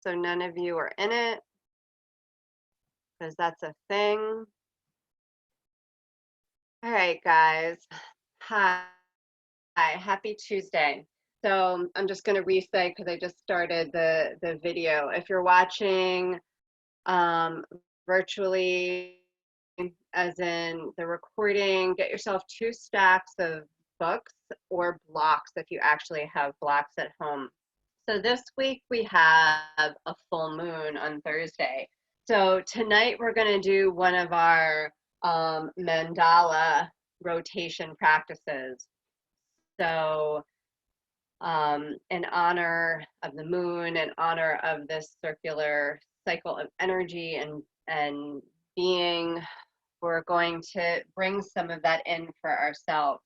so none of you are in it, because that's a thing. All right, guys. Hi. Hi, happy Tuesday. So I'm just going to reset because I just started the video. If you're watching virtually, as in the recording, get yourself 2 stacks of books or blocks if you actually have blocks at home. So this week we have a full moon on Thursday. So tonight we're going to do one of our mandala rotation practices. So in honor of the moon, in honor of this circular cycle of energy and being, we're going to bring some of that in for ourselves.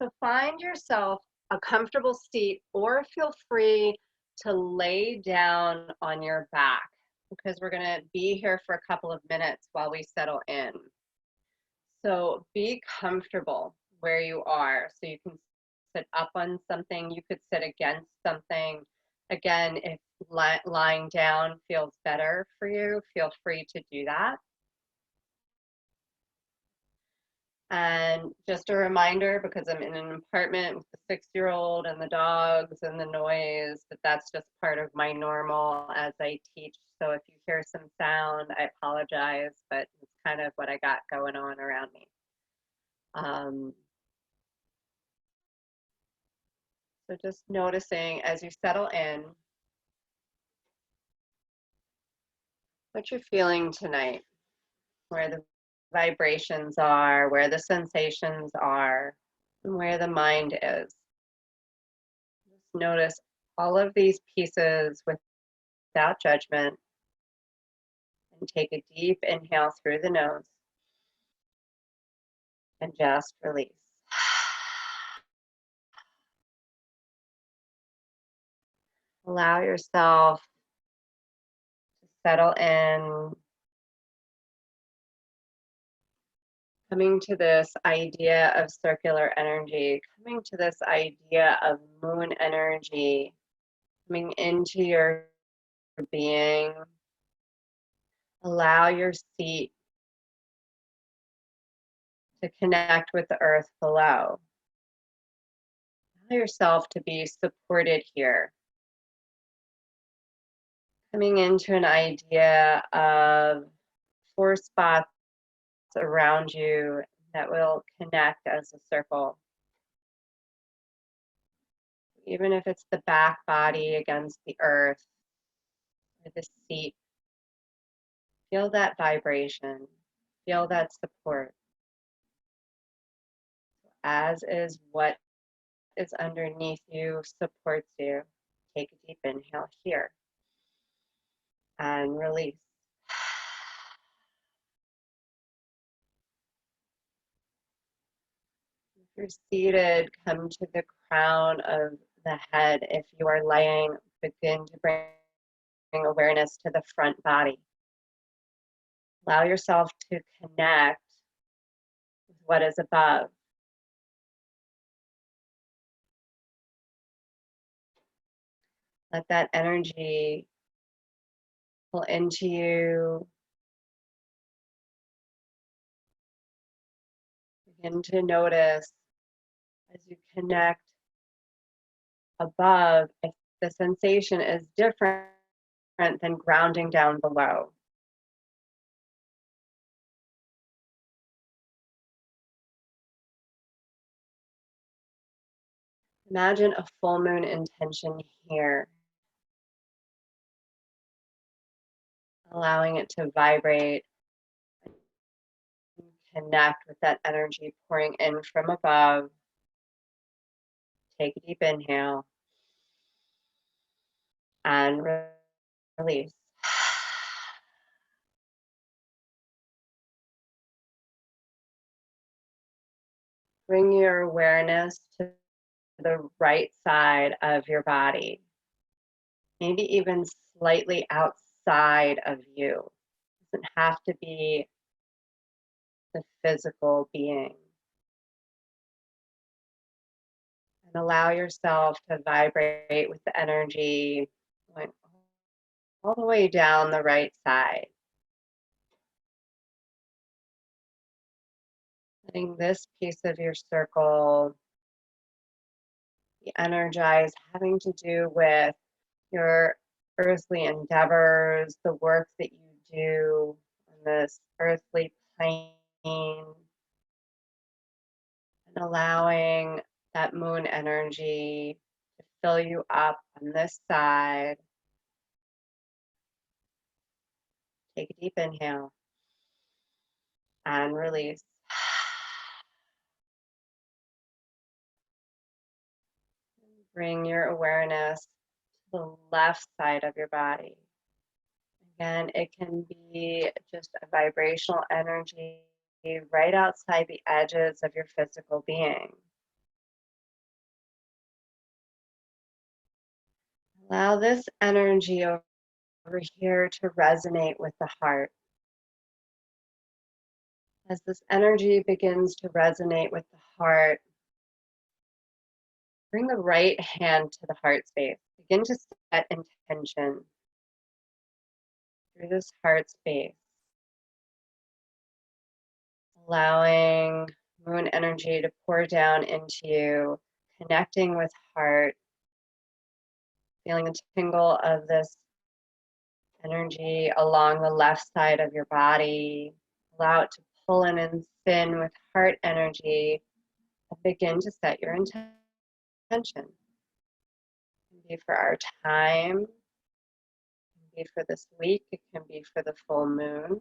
So find yourself a comfortable seat, or feel free to lay down on your back, because we're going to be here for a couple of minutes while we settle in. So be comfortable where you are. So you can sit up on something, you could sit against something. Again, if lying down feels better for you, feel free to do that. And just a reminder, because I'm in an apartment with the 6-year-old and the dogs and the noise, that's just part of my normal as I teach. So if you hear some sound, I apologize, but it's kind of what I got going on around me. So just noticing as you settle in, what you're feeling tonight, where the vibrations are, where the sensations are, and where the mind is. Just notice all of these pieces without judgment, and take a deep inhale through the nose and just release. Allow yourself to settle in, coming to this idea of circular energy, coming to this idea of moon energy, coming into your being. Allow your seat to connect with the earth below. Allow yourself to be supported here. Coming into an idea of 4 spots around you that will connect as a circle. Even if it's the back body against the earth or the seat, feel that vibration, feel that support. As is what is underneath you supports you. Take a deep inhale here and release. If you're seated, come to the crown of the head. If you are laying, begin to bring awareness to the front body. Allow yourself to connect with what is above. Let that energy pull into you. Begin to notice as you connect above, if the sensation is different than grounding down below. Imagine a full moon intention here, allowing it to vibrate and connect with that energy pouring in from above. Take a deep inhale and release. Bring your awareness to the right side of your body, maybe even slightly outside of you. It doesn't have to be the physical being. And allow yourself to vibrate with the energy going all the way down the right side. Letting this piece of your circle be energized, having to do with your earthly endeavors, the work that you do on this earthly plane, and allowing that moon energy to fill you up on this side. Take a deep inhale and release. Bring your awareness to the left side of your body. Again, it can be just a vibrational energy right outside the edges of your physical being. Allow this energy over here to resonate with the heart. As this energy begins to resonate with the heart, bring the right hand to the heart space. Begin to set intention through this heart space, allowing moon energy to pour down into you, connecting with heart, feeling the tingle of this energy along the left side of your body. Allow it to pull in and spin with heart energy, and begin to set your intention. It can be for our time, it can be for this week, it can be for the full moon.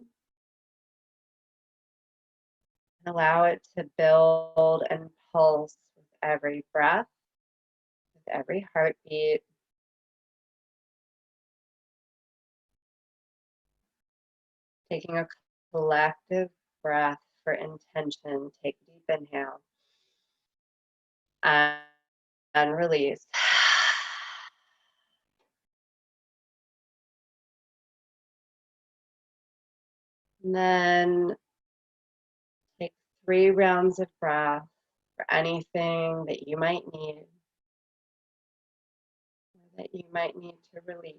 And allow it to build and pulse with every breath, with every heartbeat. Taking a collective breath for intention. Take a deep inhale and release. And then take 3 rounds of breath for anything that you might need, or that you might need to release.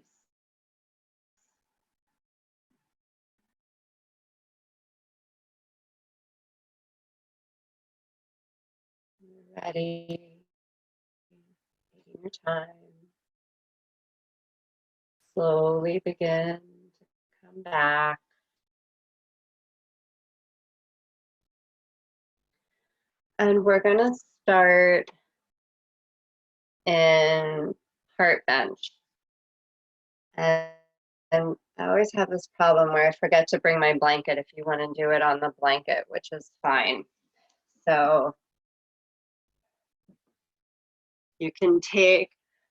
When you're ready, taking your time, slowly begin to come back. And we're going to start in heart bench. And I always have this problem where I forget to bring my blanket if you want to do it on the blanket, which is fine. So you can take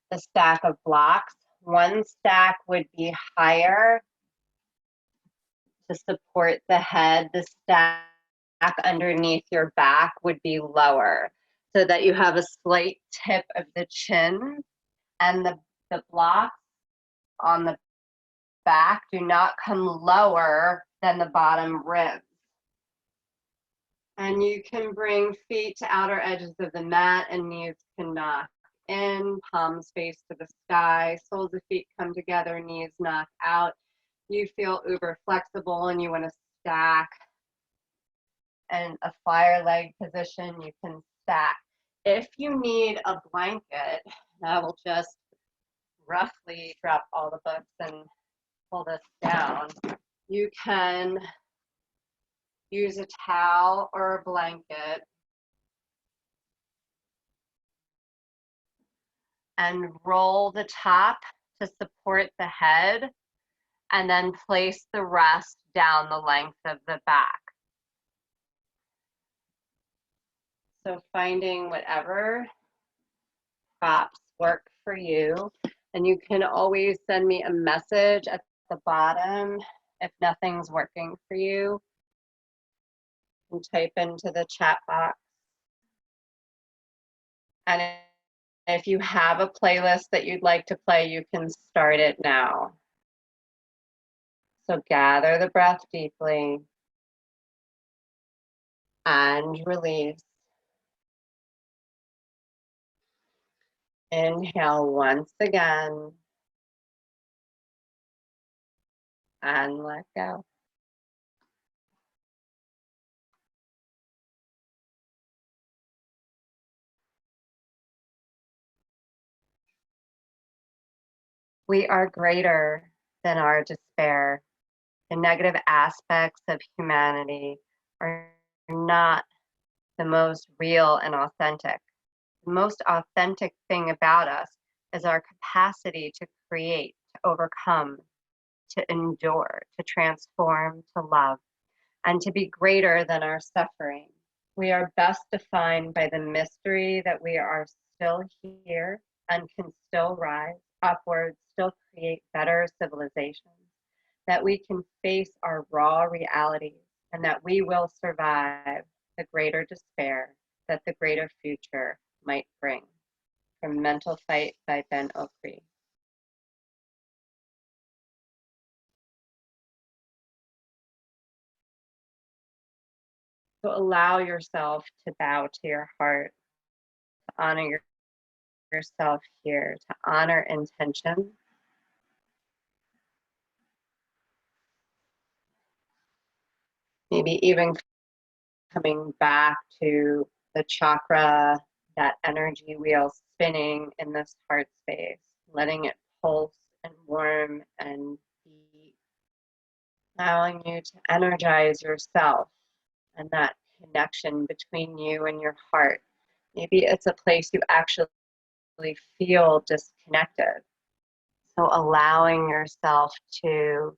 a stack of blocks. One stack would be higher to support the head. The stack underneath your back would be lower, so that you have a slight tip of the chin, and the blocks on the back do not come lower than the bottom ribs. And you can bring feet to outer edges of the mat, and knees can knock in, palms face to the sky, soles of feet come together, knees knock out. You feel uber flexible and you want to stack in a fire leg position, you can stack. If you need a blanket, I will just roughly drop all the books and pull this down. You can use a towel or a blanket and roll the top to support the head, and then place the rest down the length of the back. So finding whatever props work for you, and you can always send me a message at the bottom if nothing's working for you, and type into the chat box. And if you have a playlist that you'd like to play, you can start it now. So gather the breath deeply and release. Inhale once again. and let go. We are greater than our despair. The negative aspects of humanity are not the most real and authentic. The most authentic thing about us is our capacity to create, to overcome, to endure, to transform, to love, and to be greater than our suffering. We are best defined by the mystery that we are still here and can still rise upward, still create better civilizations, that we can face our raw realities, and that we will survive the greater despair that the greater future might bring. From Mental Fight by Ben Okri. So allow yourself to bow to your heart, to honor yourself here, to honor intention. Maybe even coming back to the chakra, that energy wheel spinning in this heart space, letting it pulse and warm and beat, allowing you to energize yourself and that connection between you and your heart. Maybe it's a place you actually feel disconnected. So allowing yourself to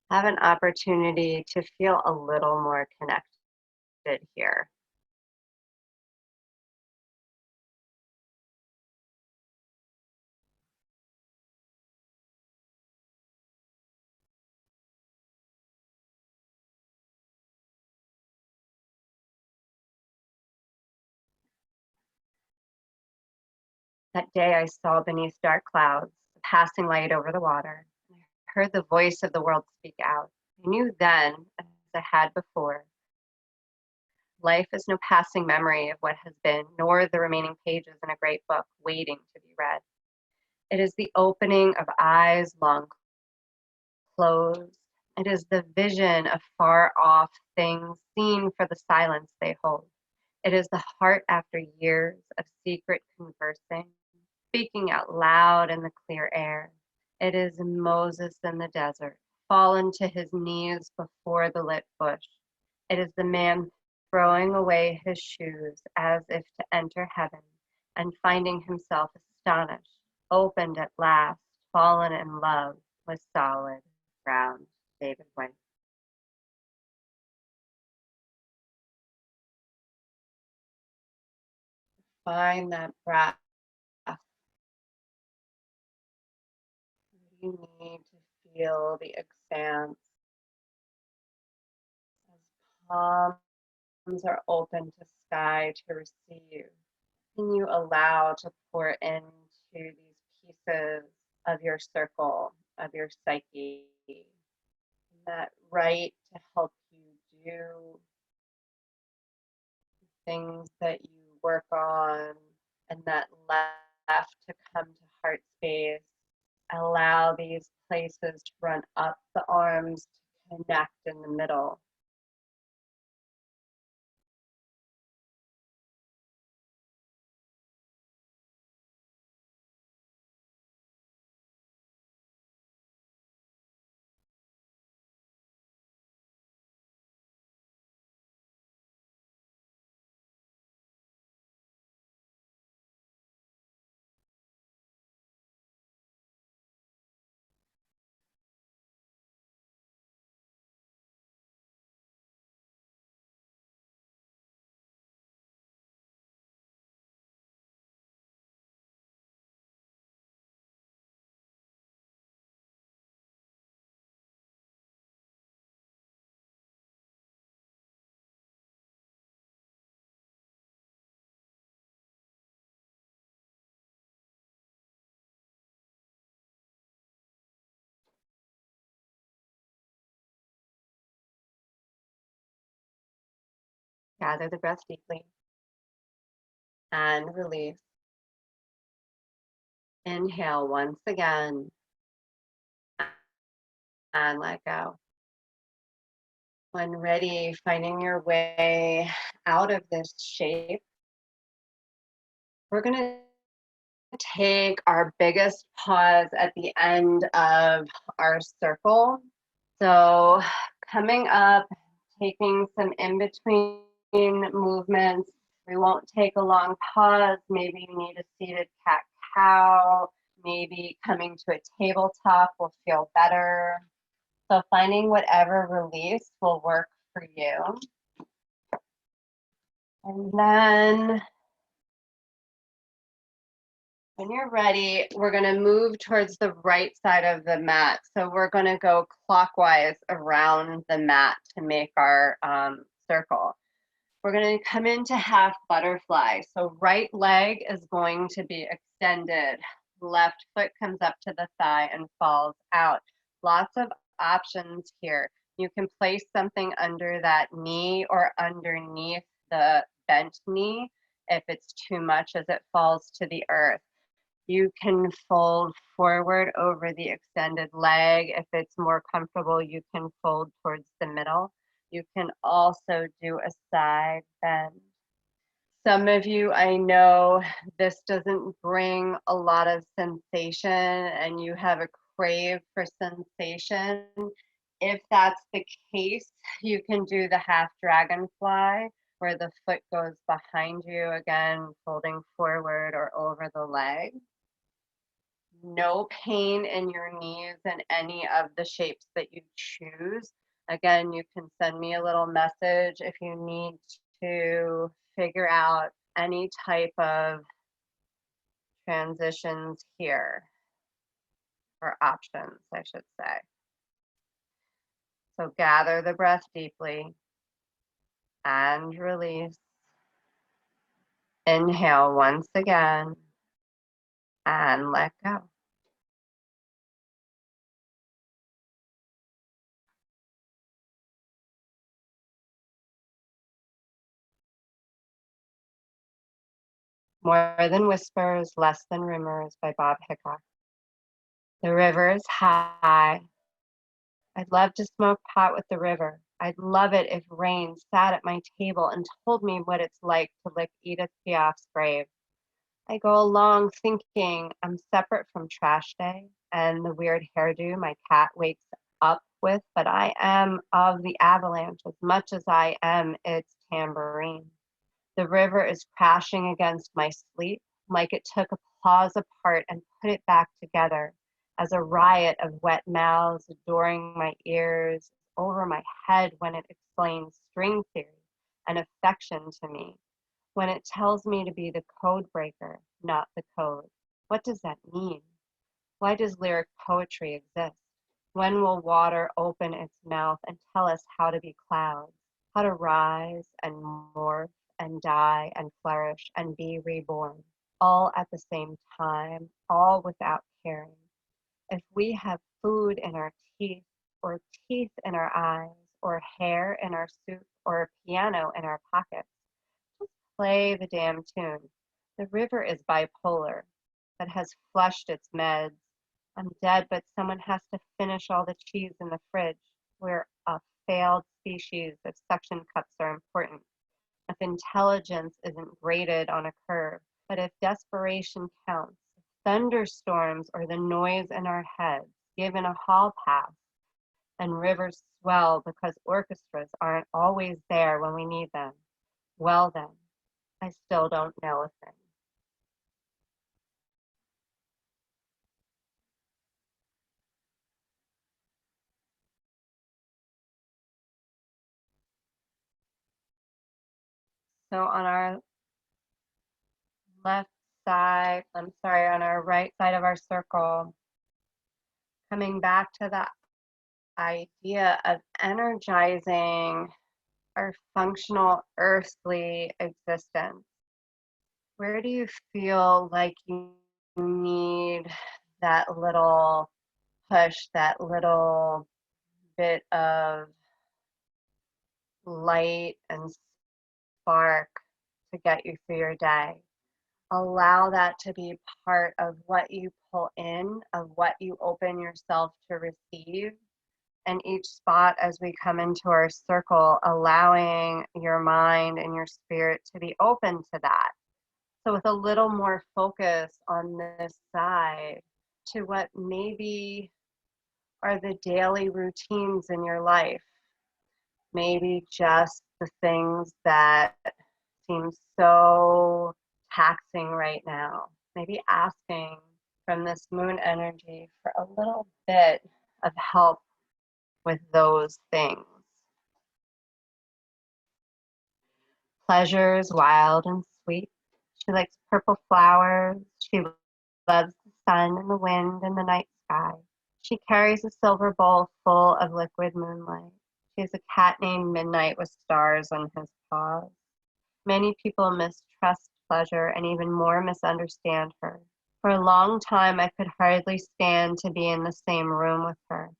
have an opportunity to feel a little more connected here. That day I saw beneath dark clouds the passing light over the water. I heard the voice of the world speak out. I knew then, as I had before, life is no passing memory of what has been, nor the remaining pages in a great book waiting to be read. It is the opening of eyes long closed. It is the vision of far off things seen for the silence they hold. It is the heart after years of secret conversing, speaking out loud in the clear air. It is Moses in the desert, fallen to his knees before the lit bush. It is the man throwing away his shoes as if to enter heaven and finding himself astonished, opened at last, fallen in love with solid ground. David White. Find that breath. You need to feel the expanse as palms are open to sky to receive. Can you allow to pour into these pieces of your circle, of your psyche, that right to help you do things that you work on, and that left to come to heart space. Allow these places to run up the arms to connect in the middle. Gather the breath deeply and release. Inhale once again and let go. When ready, finding your way out of this shape, we're going to take our biggest pause at the end of our circle. So, coming up, taking some in between movements. We won't take a long pause. Maybe you need a seated cat cow. Maybe coming to a tabletop will feel better. So, finding whatever release will work for you. And then when you're ready, we're going to move towards the right side of the mat. So we're going to go clockwise around the mat to make our circle. We're going to come into half butterfly. So right leg is going to be extended. Left foot comes up to the thigh and falls out. Lots of options here. You can place something under that knee or underneath the bent knee if it's too much as it falls to the earth. You can fold forward over the extended leg. If it's more comfortable, you can fold towards the middle. You can also do a side bend. Some of you, I know this doesn't bring a lot of sensation and you have a crave for sensation. If that's the case, you can do the half dragonfly where the foot goes behind you, again, folding forward or over the leg. No pain in your knees in any of the shapes that you choose. Again, you can send me a little message if you need to figure out any type of transitions here, or options, I should say. So gather the breath deeply and release. Inhale once again and let go. More Than Whispers, Less Than Rumors by Bob Hickok. The river is high. I'd love to smoke pot with the river. I'd love it if rain sat at my table and told me what it's like to lick Edith Piaf's grave. I go along thinking I'm separate from trash day and the weird hairdo my cat wakes up with, but I am of the avalanche as much as I am its tambourine. The river is crashing against my sleep like it took a pause apart and put it back together as a riot of wet mouths adoring my ears over my head when it explains string theory and affection to me, when it tells me to be the code breaker, not the code. What does that mean? Why does lyric poetry exist? When will water open its mouth and tell us how to be clouds, how to rise and morph and die and flourish and be reborn, all at the same time, all without caring? If we have food in our teeth, or teeth in our eyes, or hair in our soup, or a piano in our pockets, just play the damn tune. The river is bipolar, but has flushed its meds. I'm dead, but someone has to finish all the cheese in the fridge. We're a failed species if suction cups are important, if intelligence isn't graded on a curve, but if desperation counts, if thunderstorms or the noise in our heads given a hall pass, and rivers swell because orchestras aren't always there when we need them, well then, I still don't know a thing. So on our left side, I'm sorry, on our right side of our circle, coming back to the idea of energizing our functional earthly existence. Where do you feel like you need that little push, that little bit of light and spark to get you through your day? Allow that to be part of what you pull in, of what you open yourself to receive. And each spot as we come into our circle, allowing your mind and your spirit to be open to that. So with a little more focus on this side to what maybe are the daily routines in your life, maybe just the things that seem so taxing right now. Maybe asking from this moon energy for a little bit of help with those things. Pleasure is wild and sweet. She likes purple flowers. She loves the sun and the wind and the night sky. She carries a silver bowl full of liquid moonlight. She has a cat named Midnight with stars on his paws. Many people mistrust pleasure and even more misunderstand her. For a long time, I could hardly stand to be in the same room with her.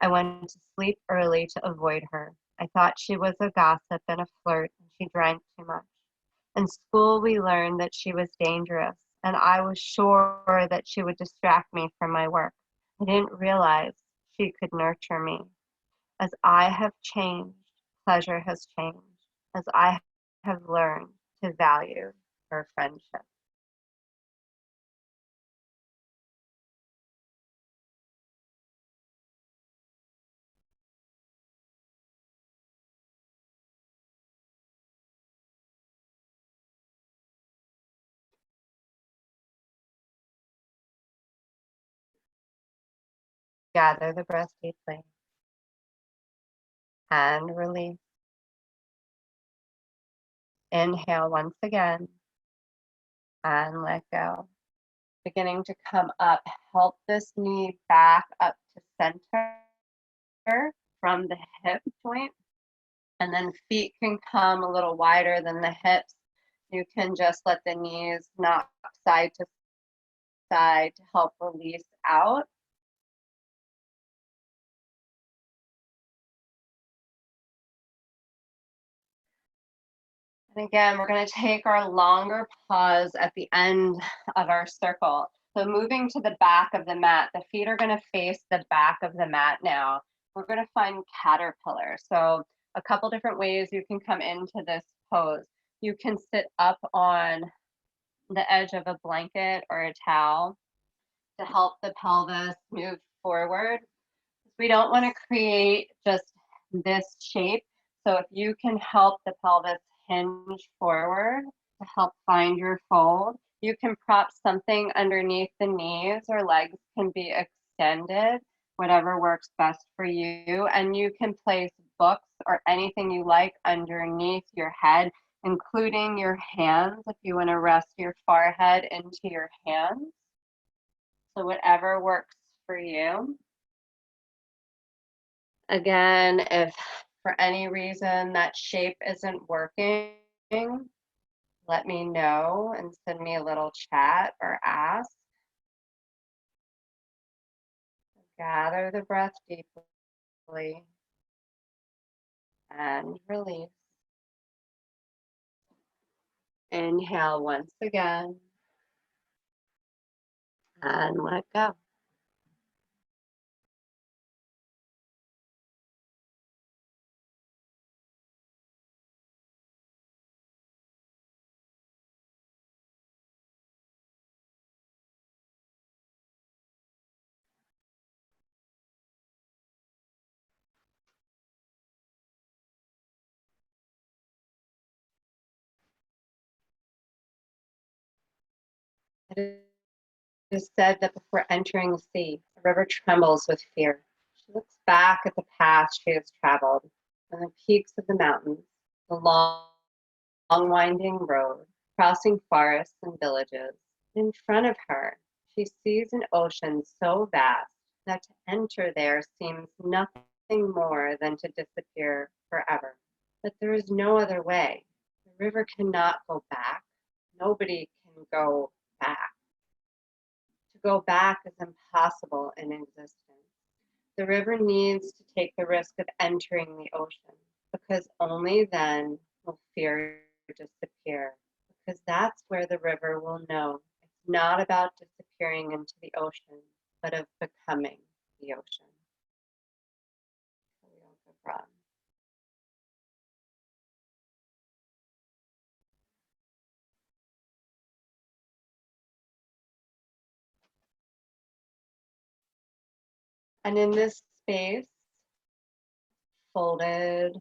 I went to sleep early to avoid her. I thought she was a gossip and a flirt, and she drank too much. In school, we learned that she was dangerous, and I was sure that she would distract me from my work. I didn't realize she could nurture me. As I have changed, pleasure has changed. As I have learned to value her friendship. Gather the breath deeply and release. Inhale once again and let go. Beginning to come up, help this knee back up to center from the hip joint. And then feet can come a little wider than the hips. You can just let the knees knock side to side to help release out. And again, we're going to take our longer pause at the end of our circle. So moving to the back of the mat, the feet are going to face the back of the mat now. We're going to find caterpillar. So a couple different ways you can come into this pose. You can sit up on the edge of a blanket or a towel to help the pelvis move forward. We don't want to create just this shape. So if you can help the pelvis hinge forward to help find your fold, you can prop something underneath the knees, or legs can be extended, whatever works best for you. And you can place books or anything you like underneath your head, including your hands if you want to rest your forehead into your hands. So whatever works for you. Again, if for any reason that shape isn't working, let me know and send me a little chat or ask. Gather the breath deeply and release. Inhale once again and let go. It is said that before entering the sea, the river trembles with fear. She looks back at the path she has traveled and the peaks of the mountains, the long winding road, crossing forests and villages. In front of her, she sees an ocean so vast that to enter there seems nothing more than to disappear forever. But there is no other way. The river cannot go back. Nobody can go back. To go back is impossible in existence. The river needs to take the risk of entering the ocean, because only then will fear disappear. Because that's where the river will know it's not about disappearing into the ocean, but of becoming the ocean. from. And in this space, folded,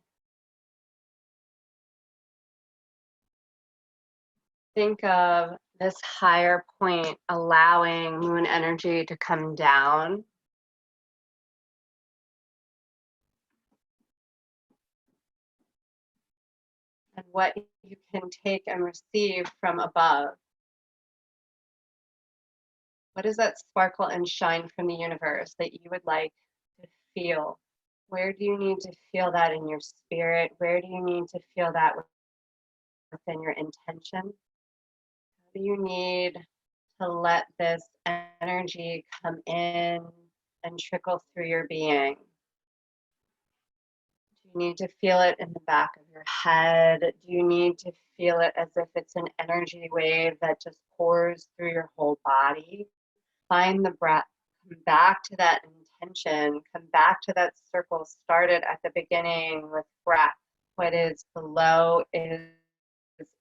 think of this higher point allowing moon energy to come down. And what you can take and receive from above. What is that sparkle and shine from the universe that you would like to feel? Where do you need to feel that in your spirit? Where do you need to feel that within your intention? How do you need to let this energy come in and trickle through your being? Do you need to feel it in the back of your head? Do you need to feel it as if it's an energy wave that just pours through your whole body? Find the breath. Come back to that intention. Come back to that circle started at the beginning with breath. What is below is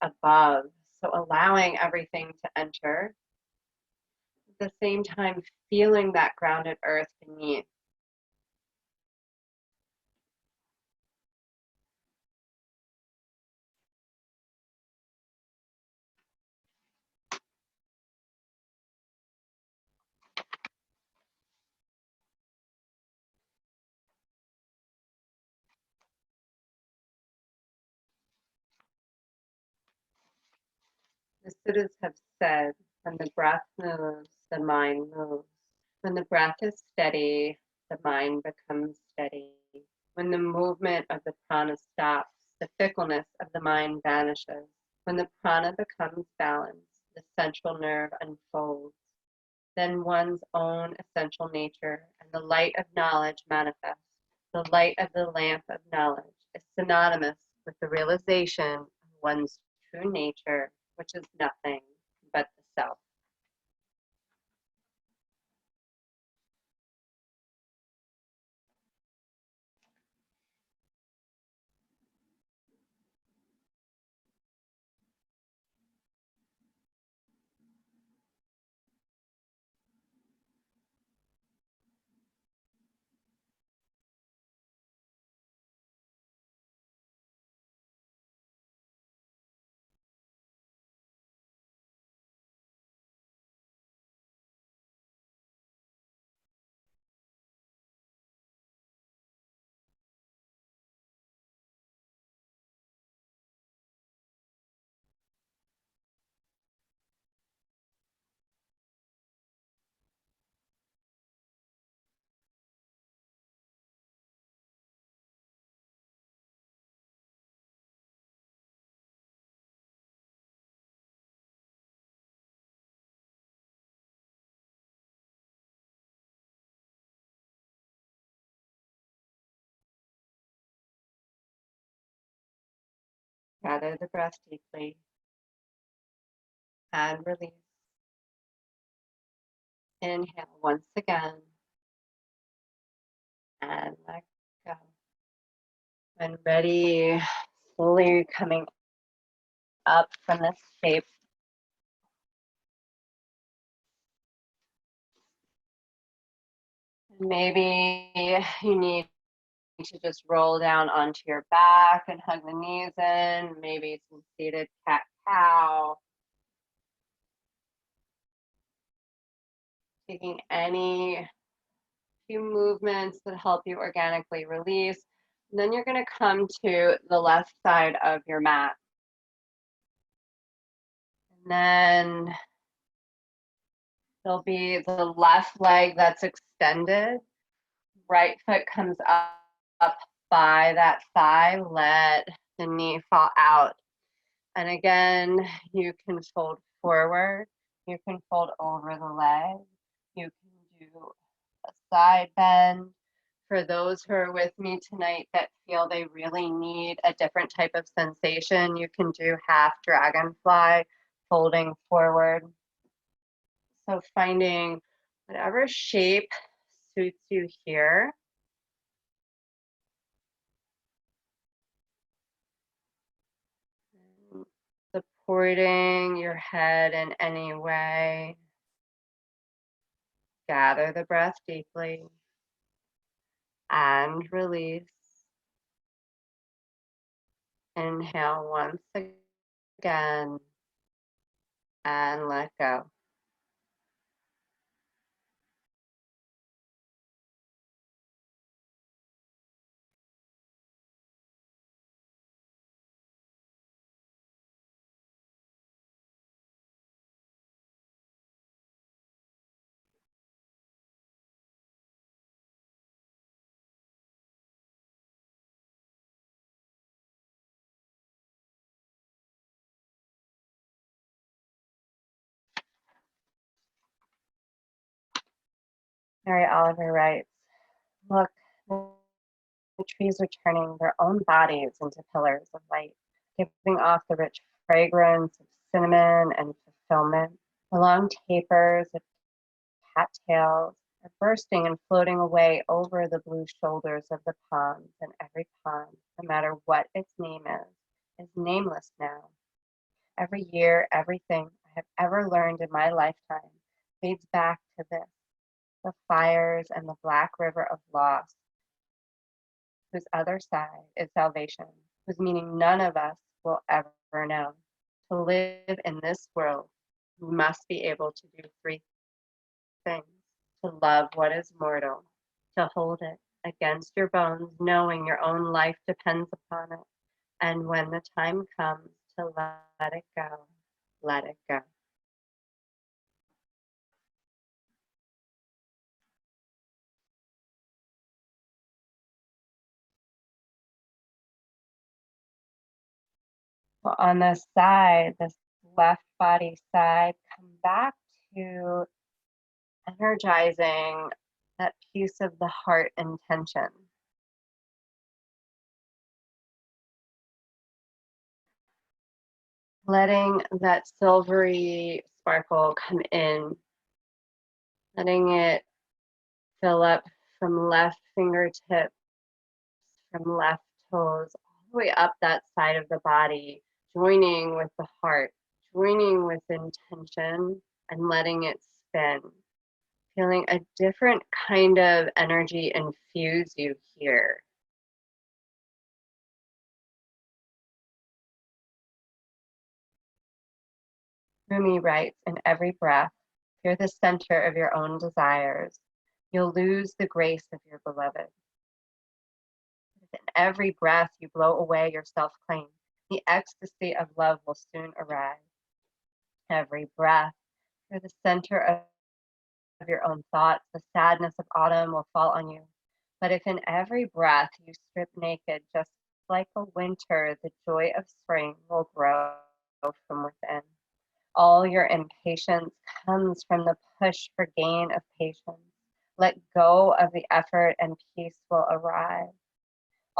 above. So allowing everything to enter. At the same time, feeling that grounded earth beneath. The Siddhas have said, when the breath moves, the mind moves. When the breath is steady, the mind becomes steady. When the movement of the prana stops, the fickleness of the mind vanishes. When the prana becomes balanced, the central nerve unfolds. Then one's own essential nature and the light of knowledge manifests. The light of the lamp of knowledge is synonymous with the realization of one's true nature, which is nothing but the self. Gather the breath deeply and release. Inhale once again and let go. When ready, slowly coming up from this shape. Maybe you need to just roll down onto your back and hug the knees in. Maybe some seated cat-cow. Taking any few movements that help you organically release. And then you're going to come to the left side of your mat. And then there'll be the left leg that's extended. Right foot comes up by that thigh. Let the knee fall out. And again, you can fold forward. You can fold over the leg. You can do a side bend. For those who are with me tonight that feel they really need a different type of sensation, you can do half dragonfly, folding forward. So finding whatever shape suits you here. supporting your head in any way. Gather the breath deeply and release. Inhale once again and let go. Mary Oliver writes, look, the trees are turning their own bodies into pillars of light, giving off the rich fragrance of cinnamon and fulfillment. The long tapers of cattails are bursting and floating away over the blue shoulders of the ponds, and every pond, no matter what its name is nameless now. Every year, everything I have ever learned in my lifetime leads back to this, the fires and the black river of loss, whose other side is salvation, whose meaning none of us will ever know. To live in this world, you must be able to do three things: to love what is mortal, to hold it against your bones, knowing your own life depends upon it, and when the time comes, to let it go, let it go. Well, on the side, this left body side, come back to energizing that piece of the heart intention. Letting that silvery sparkle come in, letting it fill up from left fingertips, from left toes, all the way up that side of the body, joining with the heart, joining with intention, and letting it spin. Feeling a different kind of energy infuse you here. Rumi writes, in every breath, you're the center of your own desires. You'll lose the grace of your beloved. In every breath you blow away your self-claim. The ecstasy of love will soon arrive. Every breath, you're the center of your own thoughts. The sadness of autumn will fall on you. But if in every breath you strip naked, just like a winter, the joy of spring will grow from within. All your impatience comes from the push for gain of patience. Let go of the effort and peace will arrive.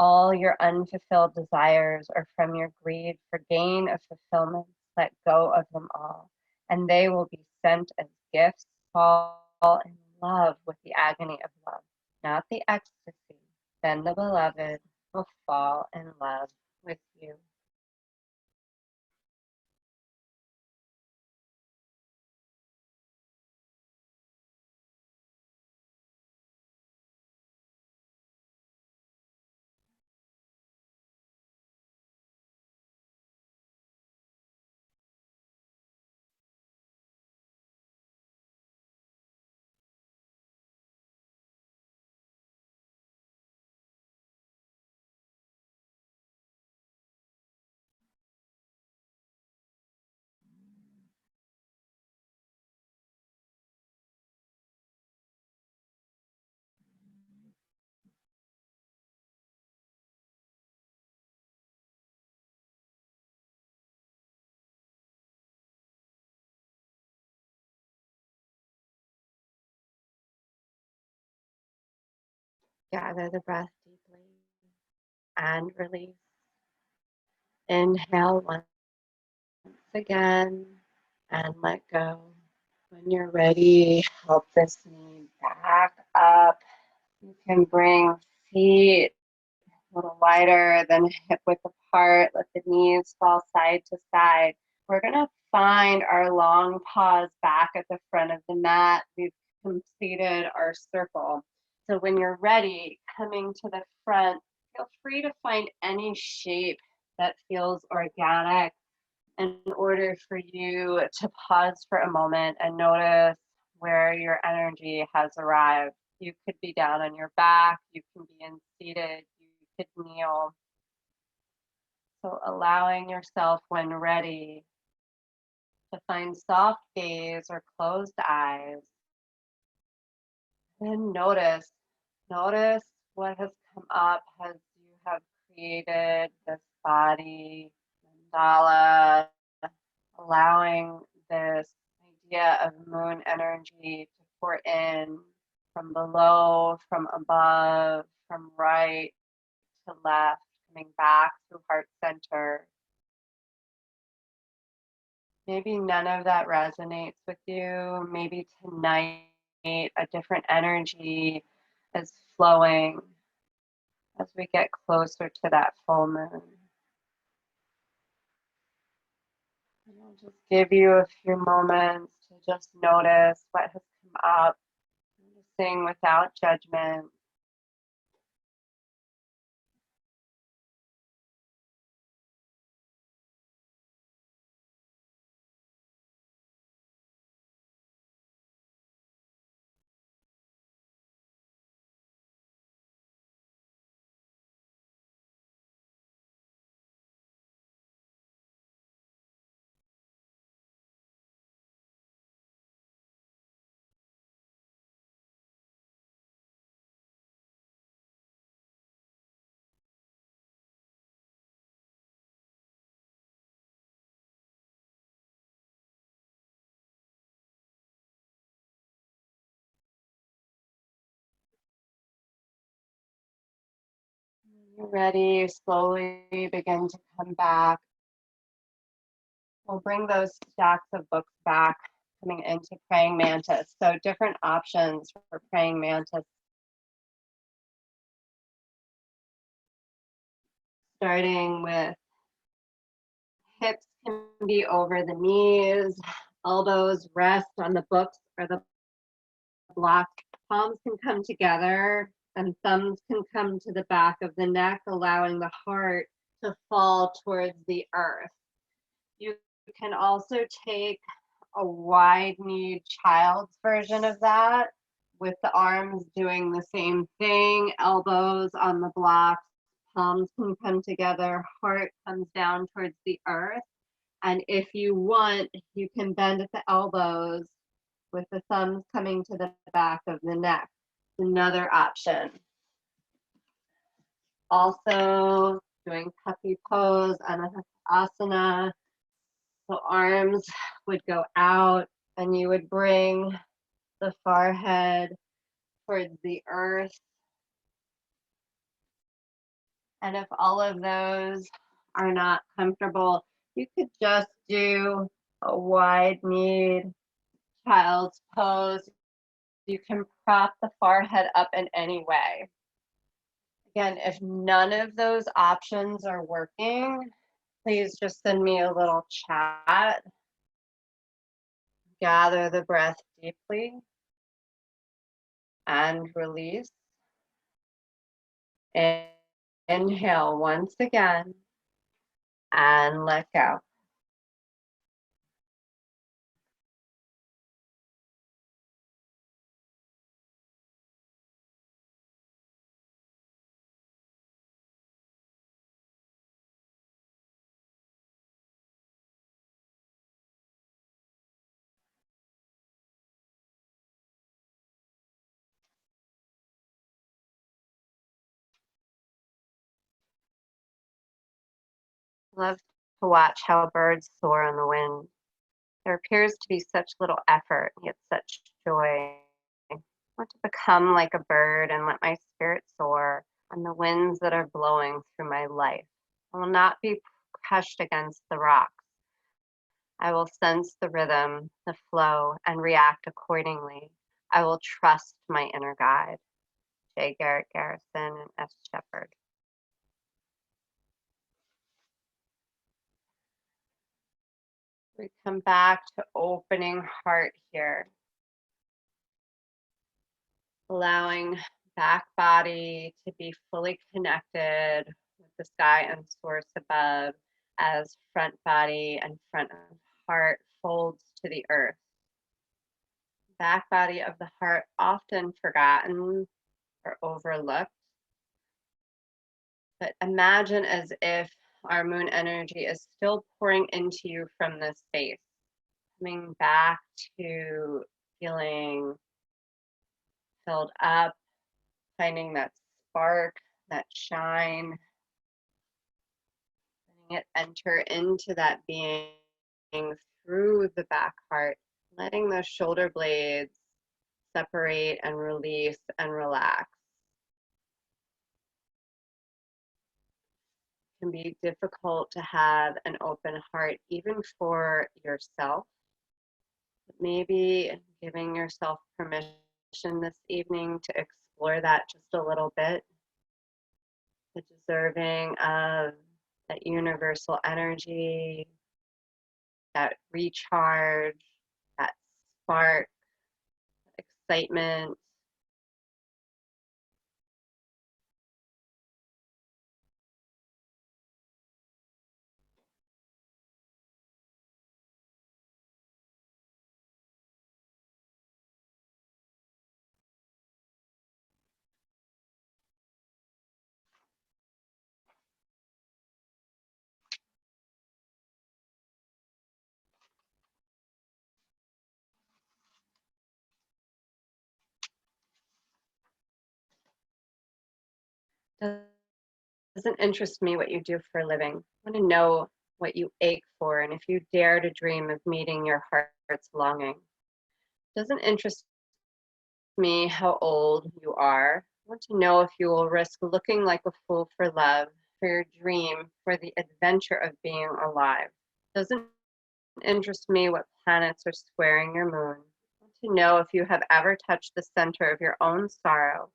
All your unfulfilled desires are from your greed for gain of fulfillment. Let go of them all, and they will be sent as gifts. Fall in love with the agony of love, not the ecstasy. Then the beloved will fall in love with you. Gather the breath deeply and release. Inhale once again and let go. When you're ready, help this knee back up. You can bring feet a little wider than hip width apart. Let the knees fall side to side. We're going to find our long pause back at the front of the mat. We've completed our circle. So when you're ready, coming to the front, feel free to find any shape that feels organic in order for you to pause for a moment and notice where your energy has arrived. You could be down on your back, you can be seated, you could kneel. So allowing yourself when ready to find soft gaze or closed eyes. And notice what has come up as you have created this body mandala, allowing this idea of moon energy to pour in from below, from above, from right to left, coming back through heart center. Maybe none of that resonates with you. Maybe tonight a different energy is flowing as we get closer to that full moon. And I'll just give you a few moments to just notice what has come up, noticing without judgment. When you're ready, slowly begin to come back. We'll bring those stacks of books back, coming into praying mantis. So different options for praying mantis. Starting with hips can be over the knees, elbows rest on the books or the block. Palms can come together and thumbs can come to the back of the neck, allowing the heart to fall towards the earth. You can also take a wide-kneed child's version of that, with the arms doing the same thing, elbows on the blocks, palms can come together, heart comes down towards the earth. And if you want, you can bend at the elbows with the thumbs coming to the back of the neck. Another option. Also doing puppy pose and asana. So arms would go out and you would bring the forehead towards the earth. And if all of those are not comfortable, you could just do a wide-kneed child's pose. You can prop the forehead up in any way. Again, if none of those options are working, please just send me a little chat. Gather the breath deeply and release. Inhale once again and let go. Love to watch how birds soar on the wind. There appears to be such little effort, yet such joy. I want to become like a bird and let my spirit soar on the winds that are blowing through my life. I will not be crushed against the rocks. I will sense the rhythm, the flow, and react accordingly. I will trust my inner guide. J. Garrett Garrison and S. Shepard. We come back to opening heart here, allowing back body to be fully connected with the sky and source above as front body and front of heart folds to the earth. Back body of the heart often forgotten or overlooked, but imagine as if our moon energy is still pouring into you from this space, coming back to feeling filled up, finding that spark, that shine, letting it enter into that being through the back heart, letting those shoulder blades separate and release and relax. It can be difficult to have an open heart even for yourself. Maybe giving yourself permission this evening to explore that just a little bit, the deserving of that universal energy, that recharge, that spark, excitement. Doesn't interest me what you do for a living. I want to know what you ache for and if you dare to dream of meeting your heart's longing. Doesn't interest me how old you are. I want to know if you will risk looking like a fool for love, for your dream, for the adventure of being alive. Doesn't interest me what planets are squaring your moon. I want to know if you have ever touched the center of your own sorrow,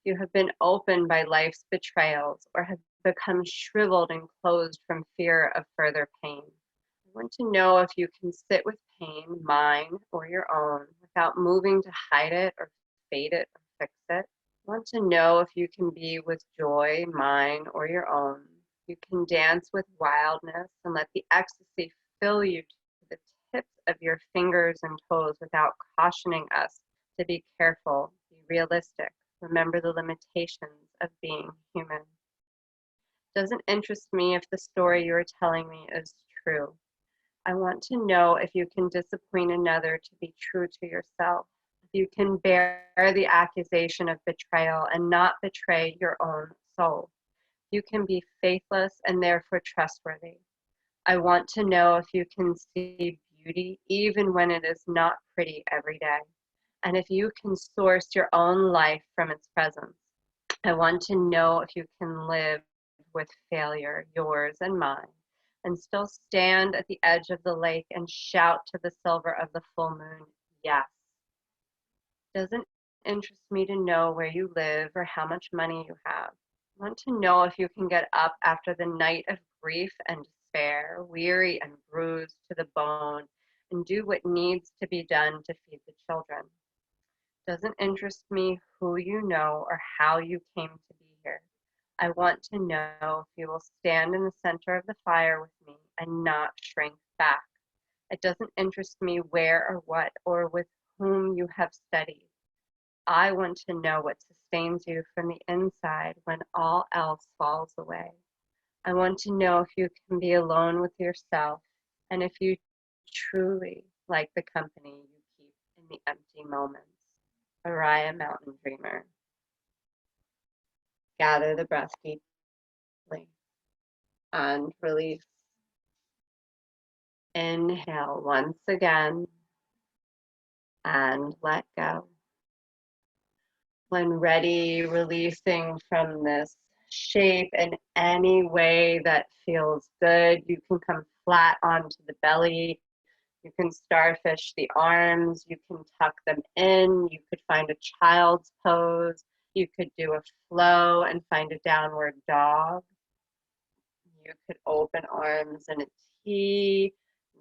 if you have been opened by life's betrayals, or have become shriveled and closed from fear of further pain. I want to know if you can sit with pain, mine or your own, without moving to hide it or fade it or fix it. I want to know if you can be with joy, mine or your own. You can dance with wildness and let the ecstasy fill you to the tips of your fingers and toes without cautioning us to be careful, be realistic, remember the limitations of being human. Doesn't interest me if the story you are telling me is true. I want to know if you can disappoint another to be true to yourself. If you can bear the accusation of betrayal and not betray your own soul. You can be faithless and therefore trustworthy. I want to know if you can see beauty even when it is not pretty every day, and if you can source your own life from its presence. I want to know if you can live with failure, yours and mine, and still stand at the edge of the lake and shout to the silver of the full moon, yes. Doesn't interest me to know where you live or how much money you have. I want to know if you can get up after the night of grief and despair, weary and bruised to the bone, and do what needs to be done to feed the children. Doesn't interest me who you know or how you came to be here. I want to know if you will stand in the center of the fire with me and not shrink back. It doesn't interest me where or what or with whom you have studied. I want to know what sustains you from the inside when all else falls away. I want to know if you can be alone with yourself and if you truly like the company you keep in the empty moments. Araya Mountain Dreamer. Gather the breath deeply and release. Inhale once again and let go. When ready, releasing from this shape in any way that feels good. You can come flat onto the belly. You can starfish the arms. You can tuck them in. You could find a child's pose. You could do a flow and find a downward dog. You could open arms in a T,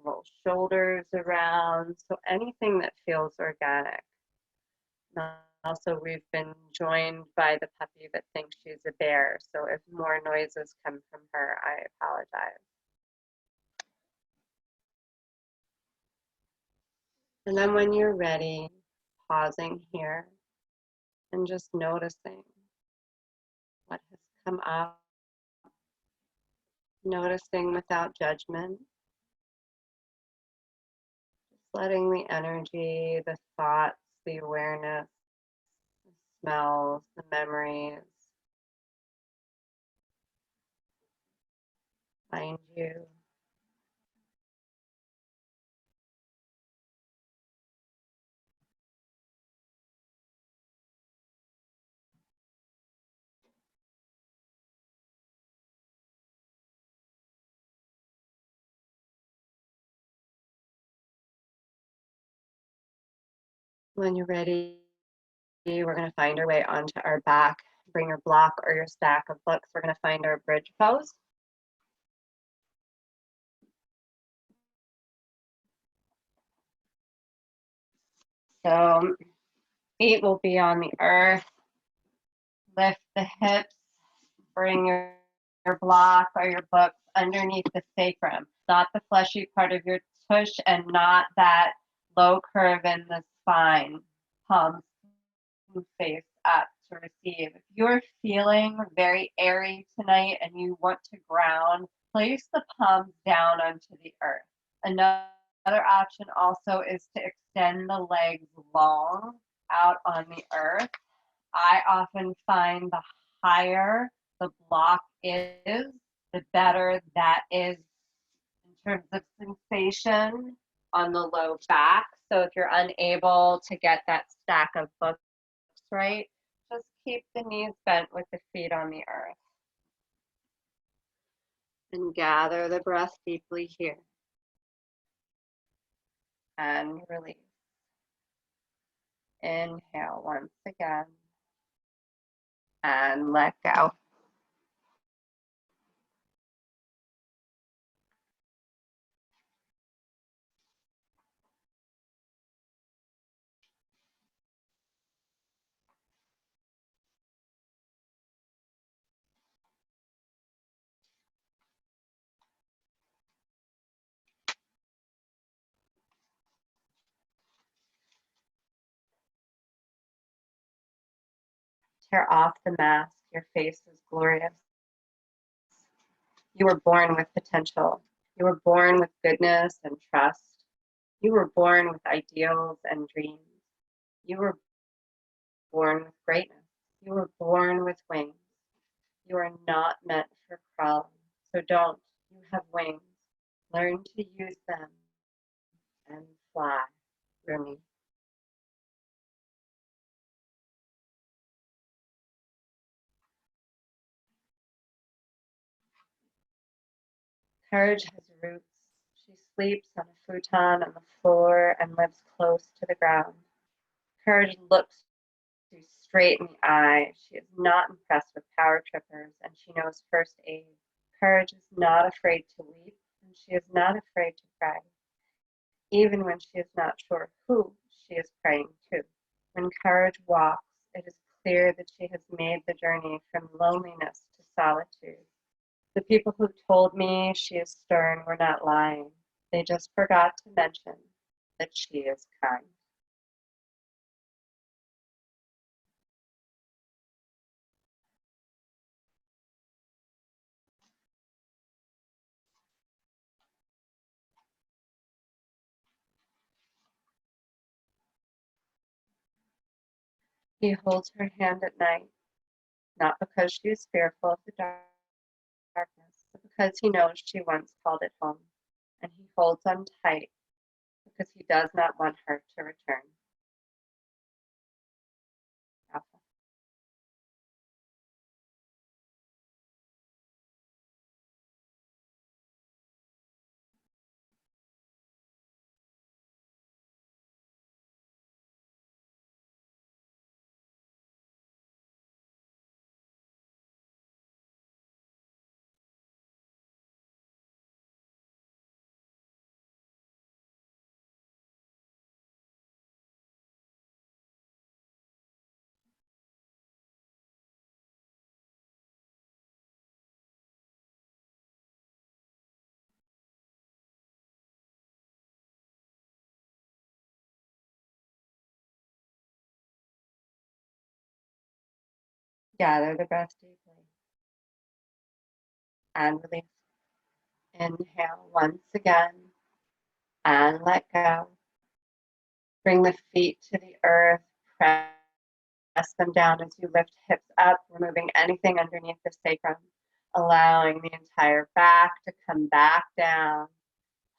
roll shoulders around. So anything that feels organic. Also, we've been joined by the puppy that thinks she's a bear. So if more noises come from her, I apologize. And then when you're ready, pausing here and just noticing what has come up, noticing without judgment, just letting the energy, the thoughts, the awareness, the smells, the memories find you. When you're ready, we're going to find our way onto our back. Bring your block or your stack of books. We're going to find our bridge pose. So feet will be on the earth. Lift the hips. Bring your block or your books underneath the sacrum, not the fleshy part of your tush and not that low curve in the spine. Palms face up to receive. If you're feeling very airy tonight and you want to ground, place the palms down onto the earth. Another option also is to extend the legs long out on the earth. I often find the higher the block is, the better that is in terms of sensation on the low back. So if you're unable to get that stack of books right, just keep the knees bent with the feet on the earth. And gather the breath deeply here. And release. Inhale once again. And let go. Tear off the mask. Your face is glorious. You were born with potential. You were born with goodness and trust. You were born with ideals and dreams. You were born with greatness. You were born with wings. You are not meant for crawling. So don't. You have wings. Learn to use them and fly, Rumi. Courage has roots. She sleeps on a futon on the floor and lives close to the ground. Courage looks you straight in the eye. She is not impressed with power trippers, and she knows first aid. Courage is not afraid to leap, and she is not afraid to pray, even when she is not sure who she is praying to. When courage walks, it is clear that she has made the journey from loneliness to solitude. The people who told me she is stern were not lying. They just forgot to mention that she is kind. He holds her hand at night, not because she is fearful of the darkness, but because he knows she once called it home, and he holds on tight because he does not want her to return. Gather the breath deeply and release. Inhale once again and let go. Bring the feet to the earth. Press them down as you lift hips up, removing anything underneath the sacrum, allowing the entire back to come back down.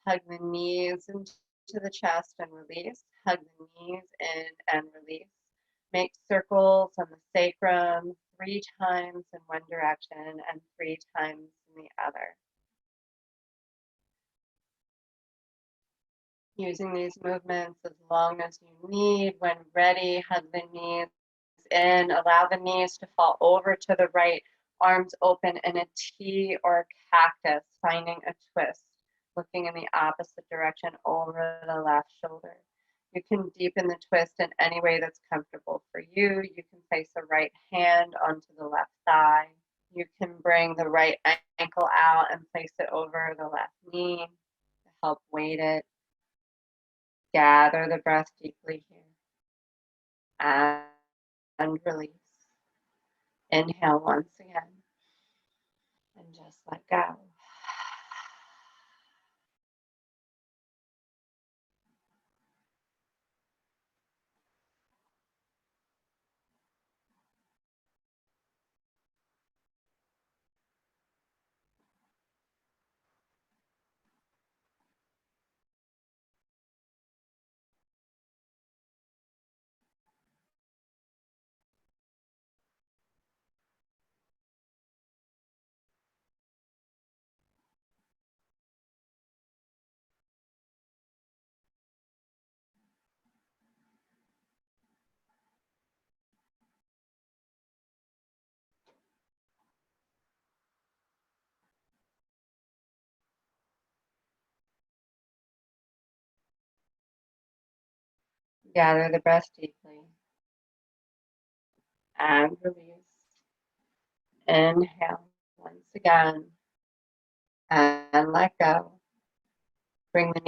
Hug the knees into the chest and release. Hug the knees in and release. Make circles on the sacrum 3 times in one direction and 3 times in the other. Using these movements as long as you need. When ready, hug the knees in. Allow the knees to fall over to the right. Arms open in a T or a cactus, finding a twist. Looking in the opposite direction over the left shoulder. You can deepen the twist in any way that's comfortable for you. You can place the right hand onto the left thigh. You can bring the right ankle out and place it over the left knee to help weight it. Gather the breath deeply here and release. Inhale once again and just let go. Gather the breath deeply and release. Inhale once again and let go. Bring the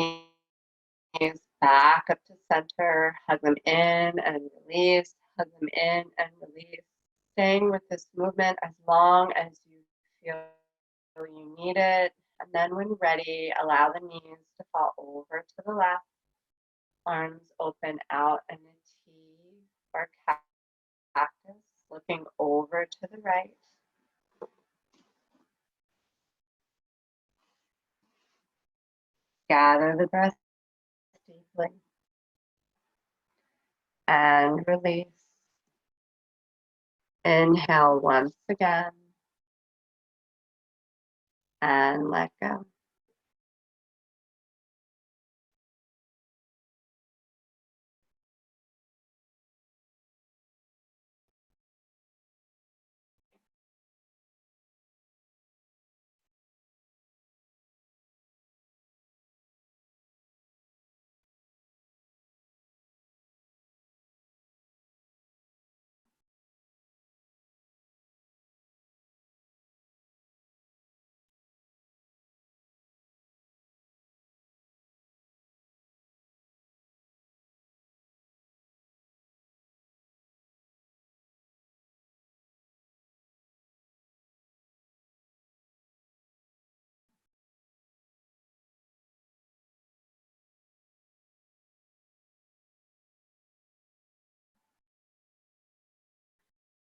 knees back up to center. Hug them in and release. Hug them in and release. Staying with this movement as long as you feel you need it. And then when ready, allow the knees to fall over to the left. Arms open out in a T or cactus, looking over to the right. Gather the breath deeply and release. Inhale once again and let go.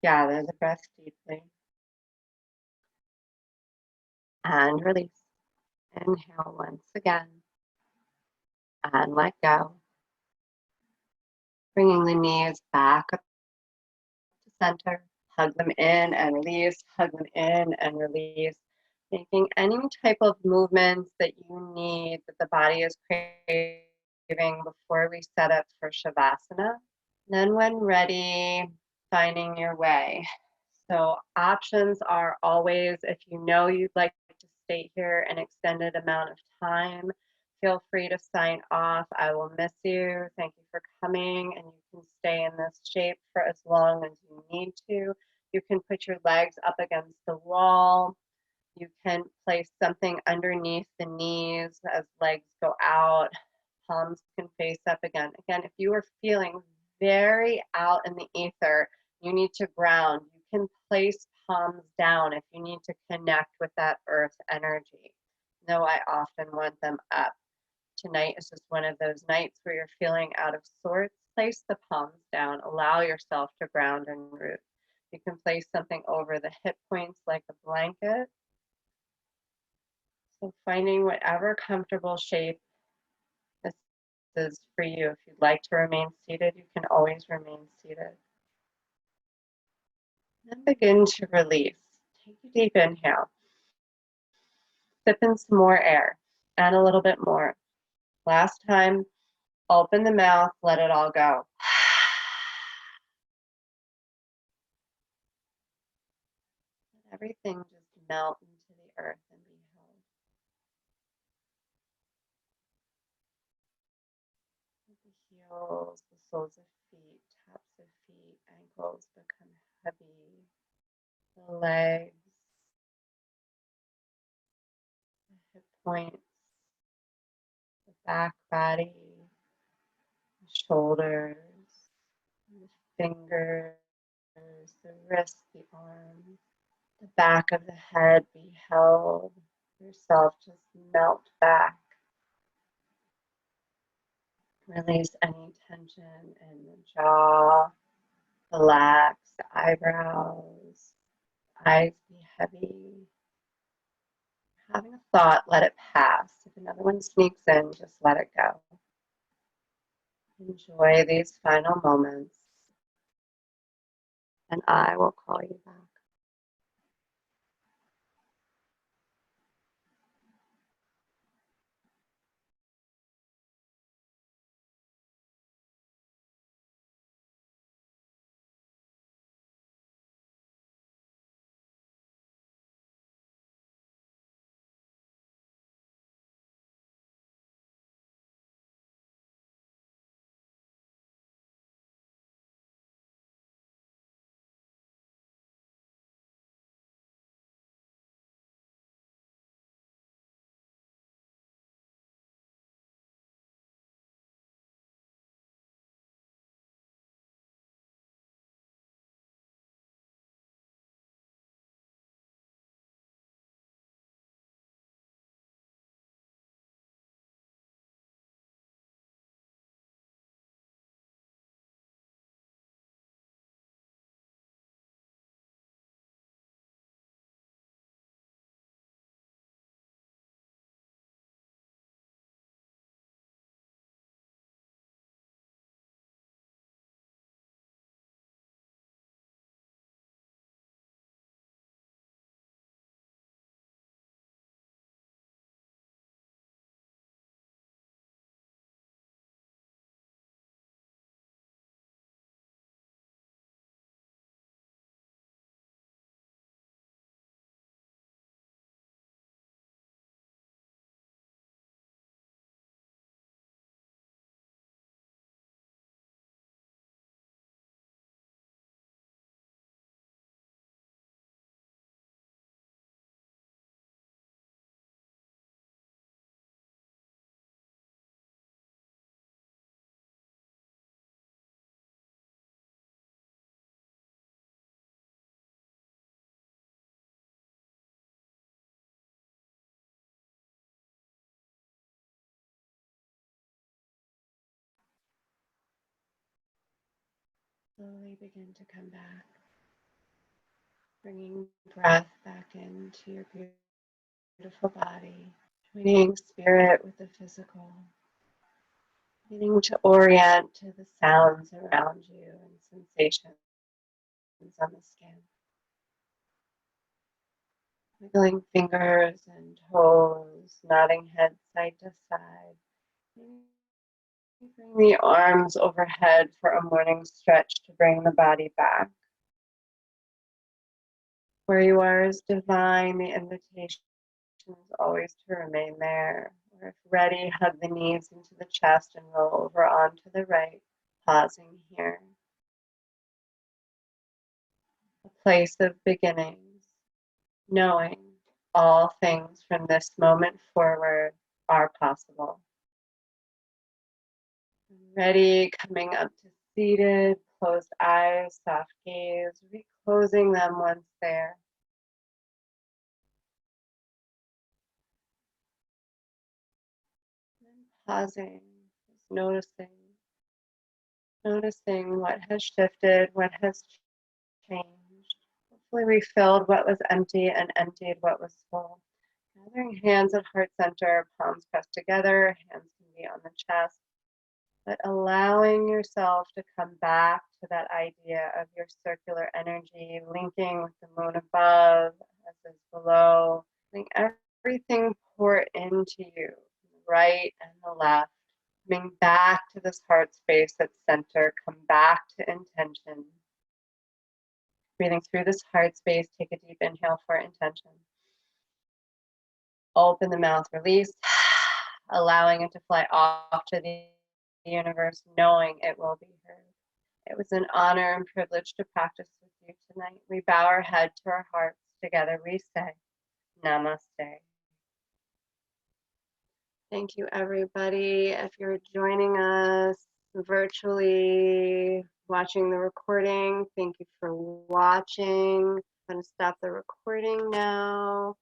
Gather the breath deeply and release. Inhale once again and let go. Bringing the knees back up to center. Hug them in and release. Hug them in and release. Making any type of movements that you need that the body is craving before we set up for Shavasana. Then when ready, finding your way. So options are always, if you know you'd like to stay here an extended amount of time, feel free to sign off. I will miss you. Thank you for coming, and you can stay in this shape for as long as you need to. You can put your legs up against the wall. You can place something underneath the knees as legs go out. Palms can face up again. Again, if you are feeling very out in the ether, you need to ground. You can place palms down if you need to connect with that earth energy. No, I often want them up. Tonight is just one of those nights where you're feeling out of sorts. Place the palms down. Allow yourself to ground and root. You can place something over the hip points like a blanket. So finding whatever comfortable shape this is for you. If you'd like to remain seated, you can always remain seated. Then begin to release. Take a deep inhale. Sip in some more air. Add a little bit more. Last time, open the mouth, let it all go. Let everything just melt into the earth and be held. The heels, the soles of feet, tops of feet, ankles become heavy. The legs, the hip points, the back body, the shoulders, the fingers, the wrists, the arms, the back of the head be held. Yourself just melt back. Release any tension in the jaw. Relax the eyebrows. Eyes be heavy. Having a thought, let it pass. If another one sneaks in, just let it go. Enjoy these final moments, and I will call you back. Slowly begin to come back, bringing breath back into your beautiful body, joining spirit with the physical, beginning to orient to the sounds around you and sensations on the skin. Wiggling fingers and toes, nodding head side to side. Bring the arms overhead for a morning stretch to bring the body back. Where you are is divine. The invitation is always to remain there. Or if ready, hug the knees into the chest and roll over onto the right, pausing here. A place of beginnings, knowing all things from this moment forward are possible. Ready, coming up to seated, closed eyes, soft gaze, closing them once there. And pausing, just noticing what has shifted, what has changed. Hopefully we filled what was empty and emptied what was full. Gathering hands at heart center, palms pressed together, hands can be on the chest, but allowing yourself to come back to that idea of your circular energy, linking with the moon above as is below, letting everything pour into you, the right and the left, coming back to this heart space at center, come back to intention. Breathing through this heart space, take a deep inhale for intention. Open the mouth, release, allowing it to fly off to the universe, knowing it will be heard. It was an honor and privilege to practice with you tonight. We bow our head to our hearts. Together we say, Namaste. Thank you, everybody. If you're joining us virtually, watching the recording, thank you for watching. I'm going to stop the recording now.